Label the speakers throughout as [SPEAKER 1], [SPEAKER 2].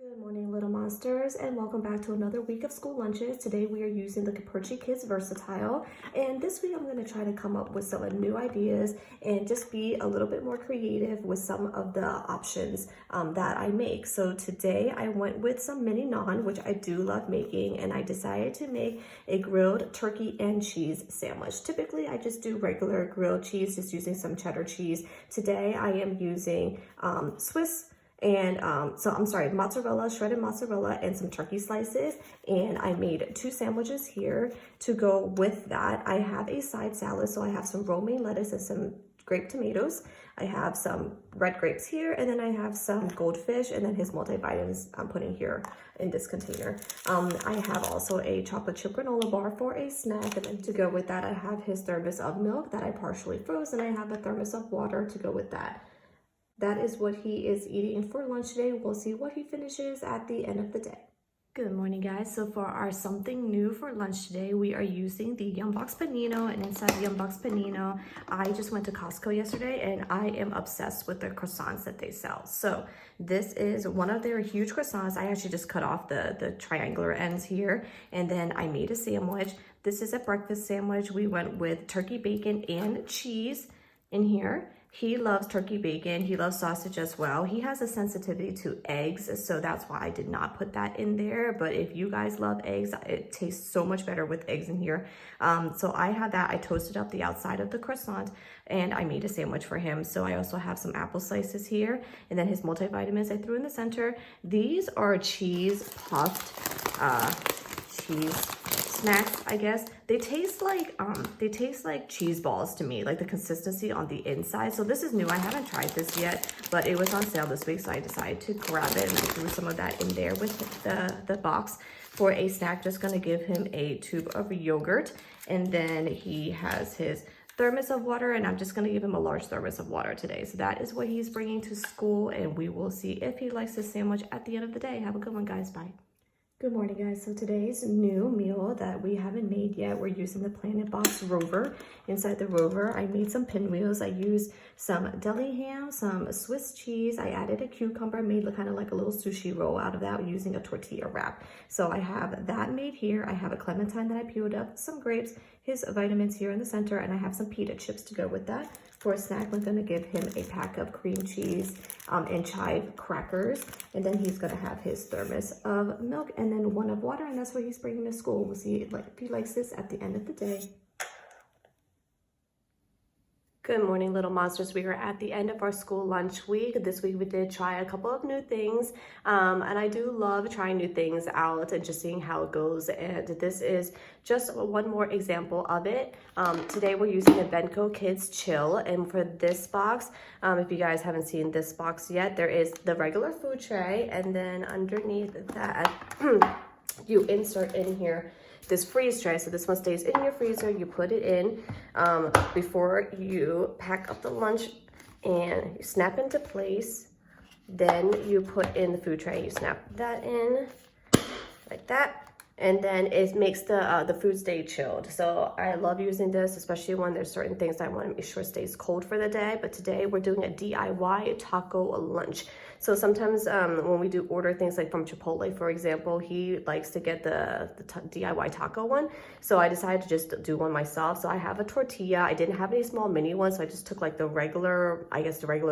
[SPEAKER 1] Good morning, little monsters, and welcome back to another week of school lunches. Today we are using the Caperchi Kids Versatile, and this week I'm going to try to come up with some new ideas and just be a little bit more creative with some of the options that I make. So today I went with some mini naan, which I do love making, and I decided to make a grilled turkey and cheese sandwich. Typically I just do regular grilled cheese, just using some cheddar cheese. Today I am using mozzarella, shredded mozzarella, and some turkey slices. And I made two sandwiches here to go with that. I have a side salad, so I have some romaine lettuce and some grape tomatoes. I have some red grapes here, and then I have some goldfish, and then his multivitamins I'm putting here in this container. I have also a chocolate chip granola bar for a snack, and then to go with that, I have his thermos of milk that I partially froze, and I have a thermos of water to go with that. That is what he is eating for lunch today. We'll see what he finishes at the end of the day. Good morning, guys. So for our something new for lunch today, we are using the Yum Box Panino, and inside the Yum Box Panino, I just went to Costco yesterday and I am obsessed with the croissants that they sell. So this is one of their huge croissants. I actually just cut off the triangular ends here, and then I made a sandwich. This is a breakfast sandwich. We went with turkey, bacon, and cheese in here. He loves turkey bacon. He loves sausage as well. He has a sensitivity to eggs, so that's why I did not put that in there. But if you guys love eggs, it tastes so much better with eggs in here. So I had that. I toasted up the outside of the croissant and I made a sandwich for him. So I also have some apple slices here, and then his multivitamins I threw in the center. These are cheese puffed cheese snacks, I guess. They taste like cheese balls to me, like the consistency on the inside. So this is new. I haven't tried this yet, but it was on sale this week, so I decided to grab it, and I threw some of that in there with the box for a snack. Just gonna give him a tube of yogurt, and then he has his thermos of water, and I'm just gonna give him a large thermos of water today. So that is what he's bringing to school, and we will see if he likes this sandwich at the end of the day. Have a good one, guys. Bye. Good morning, guys. So today's new meal that we haven't made yet, we're using the Planet Box Rover. Inside the Rover, I made some pinwheels. I used some deli ham, some Swiss cheese. I added a cucumber, made kind of like a little sushi roll out of that using a tortilla wrap. So I have that made here. I have a clementine that I peeled up, some grapes, his vitamins here in the center, and I have some pita chips to go with that. For a snack, we're gonna give him a pack of cream cheese and chive crackers, and then he's gonna have his thermos of milk and then one of water, and that's what he's bringing to school. We'll see if he likes this at the end of the day. Good morning, little monsters. We are at the end of our school lunch week. This week we did try a couple of new things, and I do love trying new things out and just seeing how it goes. And this is just one more example of it. Today we're using the bento Kids Chill, and for this box, if you guys haven't seen this box yet, there is the regular food tray, and then underneath that you insert in here this freeze tray. So this one stays in your freezer. You put it in before you pack up the lunch, and you snap into place. Then you put in the food tray. You snap that in like that, and then it makes the food stay chilled. So I love using this, especially when there's certain things I want to make sure stays cold for the day. But today we're doing a DIY taco lunch. So sometimes when we do order things like from Chipotle, for example, he likes to get the DIY taco one. So I decided to just do one myself. So I have a tortilla. I didn't have any small mini ones, so I just took like the regular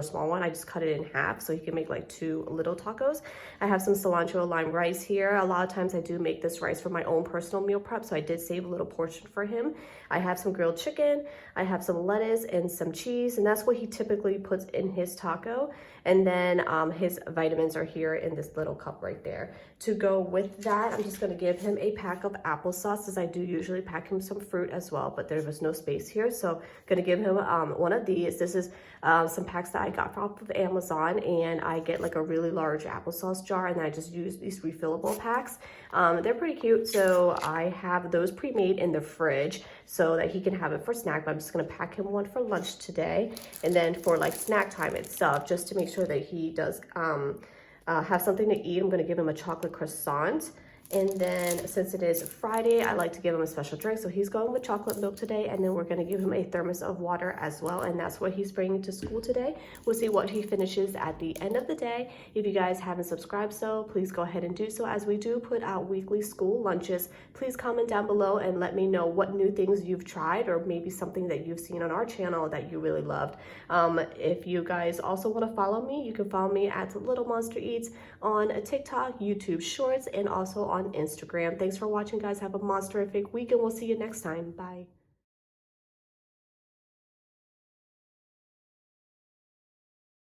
[SPEAKER 1] small one. I just cut it in half so you can make like two little tacos. I have some cilantro lime rice here. A lot of times I do make this rice for my own personal meal prep, so I did save a little portion for him. I have some grilled chicken. I have some lettuce and some cheese, and that's what he typically puts in his taco. And then his vitamins are here in this little cup right there. To go with that, I'm just gonna give him a pack of applesauce, as I do usually pack him some fruit as well, but there was no space here. So I'm gonna give him one of these. This is some packs that I got off of Amazon, and I get like a really large applesauce jar, and I just use these refillable packs. They're pretty cute, so I have those pre-made in the fridge so that he can have it for snack, but I'm just gonna pack him one for lunch today. And then for like snack time itself, just to make sure that he does have something to eat, I'm gonna give him a chocolate croissant. And then since it is Friday, I like to give him a special drink. So he's going with chocolate milk today, and then we're gonna give him a thermos of water as well. And that's what he's bringing to school today. We'll see what he finishes at the end of the day. If you guys haven't subscribed, so please go ahead and do so, as we do put out weekly school lunches. Please comment down below and let me know what new things you've tried, or maybe something that you've seen on our channel that you really loved. If you guys also want to follow me, you can follow me at Little Monster Eats on TikTok, YouTube Shorts, and also on Instagram. Thanks for watching, guys. Have a monsterific week, and we'll see you next time. Bye.